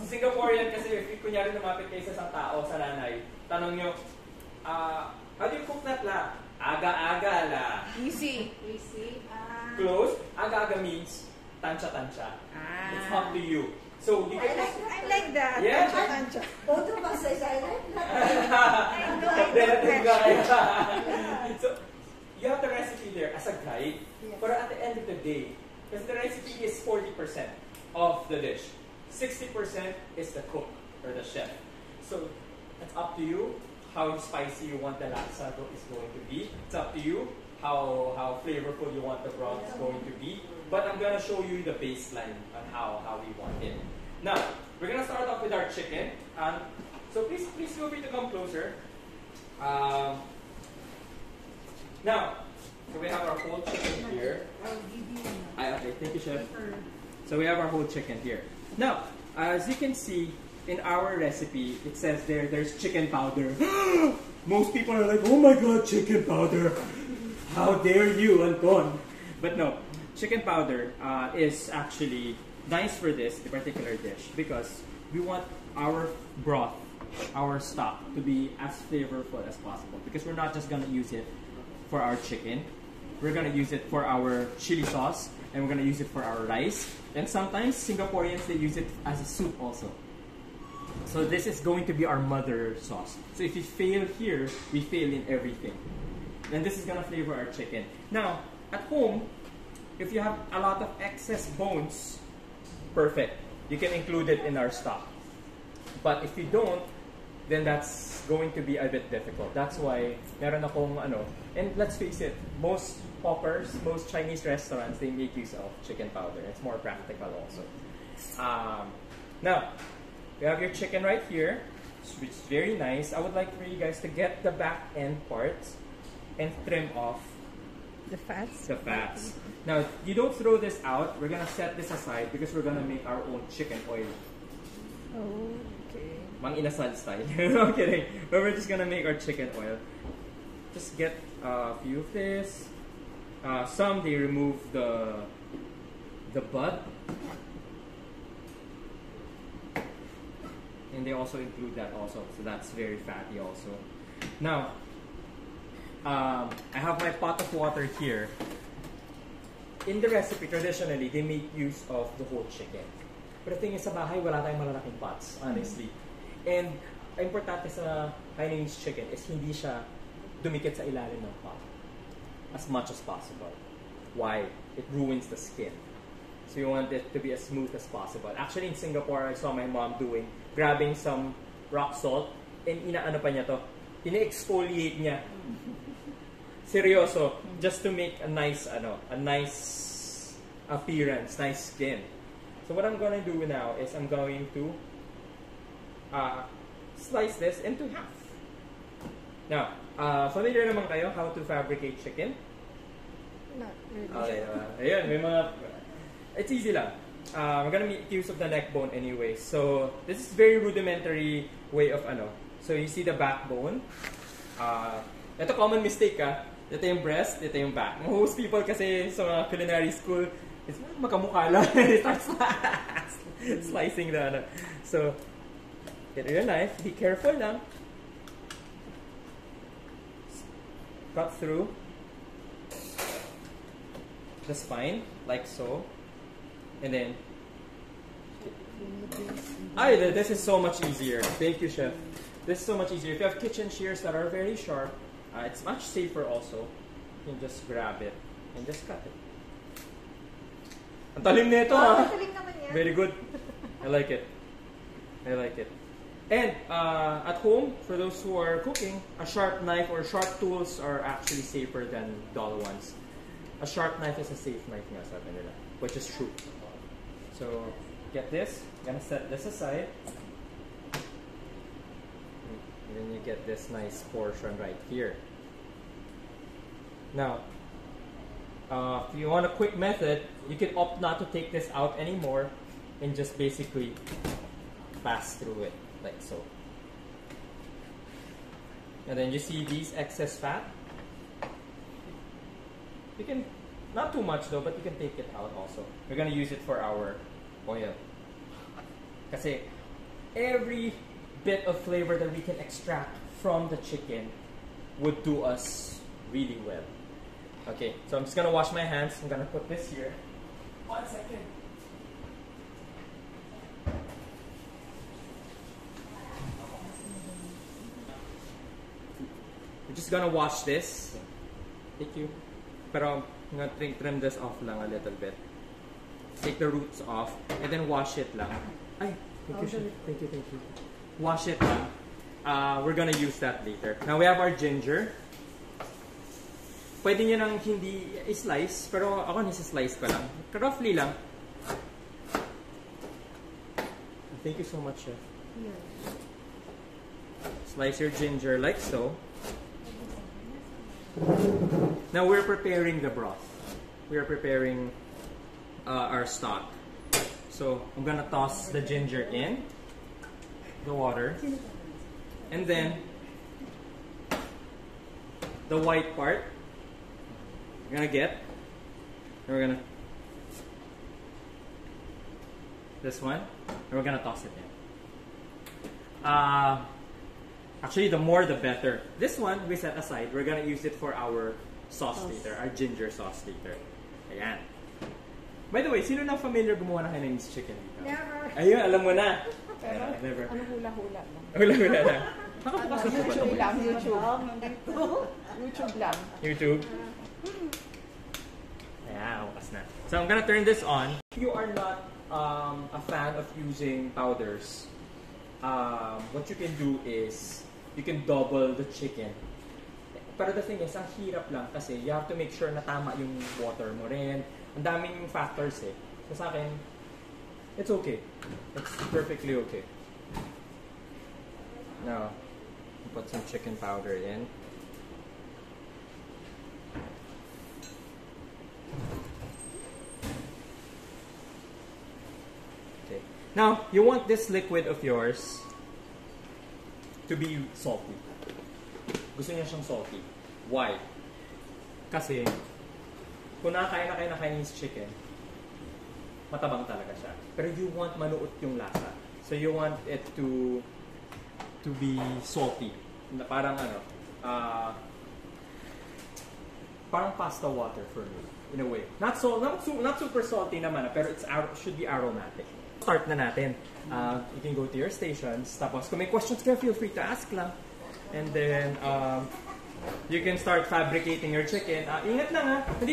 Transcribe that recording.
Singaporean kasi, if kunyari lumapit kayo sa isang tao, sa nanay, tanong nyo, how do you cook that la? Aga-aga la. Easy. Close. Aga-aga means tansya-tansya. It's up to you. So you can I like that. Yeah. Tansya. Both of us say I like So you have the recipe there as a guide, but at the end of the day, because the recipe is 40% of the dish, 60% is the cook or the chef. So it's up to you how spicy you want the laksa is going to be. It's up to you how flavorful you want the broth is going to be. But I'm going to show you the baseline on how we want it. Now, we're going to start off with our chicken. So please feel free to come closer. Now, so we have our whole chicken here. Okay, thank you, Chef. So we have our whole chicken here. Now, as you can see, in our recipe, it says there's chicken powder. Most people are like, oh my god, chicken powder. How dare you, Anton? But no, chicken powder is actually nice for this particular dish because we want our broth, our stock, to be as flavorful as possible because we're not just going to use it for our chicken. We're going to use it for our chili sauce and we're going to use it for our rice. And sometimes Singaporeans, they use it as a soup also. So this is going to be our mother sauce. So if we fail here, we fail in everything. And this is going to flavor our chicken. Now, at home, if you have a lot of excess bones, perfect. You can include it in our stock. But if you don't, then that's going to be a bit difficult. That's why meron akong and let's face it, most hawkers, most Chinese restaurants, they make use of chicken powder. It's more practical also. Now, you have your chicken right here, which is very nice. I would like for you guys to get the back end parts and trim off the fats. The fats. Now, you don't throw this out. We're gonna set this aside because we're gonna make our own chicken oil. Oh, okay. Mang inasal style. No kidding. But we're just gonna make our chicken oil. Just get a few of this. Some they remove the bud. And they also include that also. So that's very fatty also. Now, I have my pot of water here. In the recipe, traditionally, they make use of the whole chicken. But the thing is, sa bahay, wala tayong malalaking pots, honestly. And, importante sa Hainanese chicken is hindi siya dumikit sa ilalim ng pot as much as possible. Why? It ruins the skin. So you want it to be as smooth as possible. Actually, in Singapore, I saw my mom grabbing some rock salt and inaano pa niya to, ina-exfoliate niya. Seryoso, just to make a nice appearance, nice skin. So what I'm going to do now is I'm going to slice this into half. Now, familiar naman kayo how to fabricate chicken? Not really. Okay, ayun, may mga, it's easy lang. I'm gonna make use of the neck bone anyway. So this is very rudimentary way of So you see the backbone. Ito common mistake Ito yung breast, ito yung back. Most people kasi sa mga culinary school, it's makamukha lang. They start slicing the So get your knife. Be careful lang. Cut through the spine like so. And then, this is so much easier. Thank you, Chef. This is so much easier. If you have kitchen shears that are very sharp, it's much safer also. You can just grab it and just cut it. Ang talim nito, Very good. I like it. I like it. And at home, for those who are cooking, a sharp knife or sharp tools are actually safer than dull ones. A sharp knife is a safe knife nga, sabi nila, which is true. So, get this. I'm gonna set this aside. And then you get this nice portion right here. Now, if you want a quick method, you can opt not to take this out anymore and just basically pass through it like so. And then you see these excess fat. You can, not too much though, but you can take it out also. We're gonna use it for our oil. Kasi every bit of flavor that we can extract from the chicken would do us really well. Okay, so I'm just gonna wash my hands. I'm gonna put this here. 1 second. We're just gonna wash this. Thank you. Pero I'm gonna trim this off lang a little bit. Take the roots off and then wash it lang. Ay, thank you. Thank you. Wash it lang. We're gonna use that later. Now we have our ginger. Pwede nyo nang hindi i-slice, pero ako nisa-slice ko lang. Roughly lang. Thank you so much, Chef. Slice your ginger like so. Now we're preparing the broth. We are preparing our stock. So I'm gonna toss the ginger in the water, and then the white part we're gonna get, and we're gonna this one, and we're gonna toss it in. Actually, the more the better. This one we set aside. We're gonna use it for our sauce later, our ginger sauce later. Ayan. By the way, sino na familiar gumawa ng Hainanese chicken dito? Never. Ayun, alam mo na. Pero, never. ano hula-hula lang? Hula-hula lang. Nakabukas na po ba ito? YouTube lang, YouTube. YouTube lang. YouTube? Ayan, bukas na. So I'm gonna turn this on. If you are not a fan of using powders, what you can do is you can double the chicken. Pero the thing is, ang hirap lang kasi you have to make sure na tama yung water mo rin. Ang daming factors eh. So sa akin, it's okay. It's perfectly okay. Now, put some chicken powder in. Okay. Now, you want this liquid of yours to be salty. Gusto niya siyang salty. Why? Kasi, kung nakakain na kayo ng Hainanese chicken, matabang talaga siya. Pero you want manuot yung lasa. So you want it to be salty. Parang ano, parang pasta water for me, in a way. Not super salty naman, pero should be aromatic. Start na natin. You can go to your stations. Tapos kung may questions kayo, feel free to ask lang. And then, you can start fabricating your chicken. Ingat lang ha.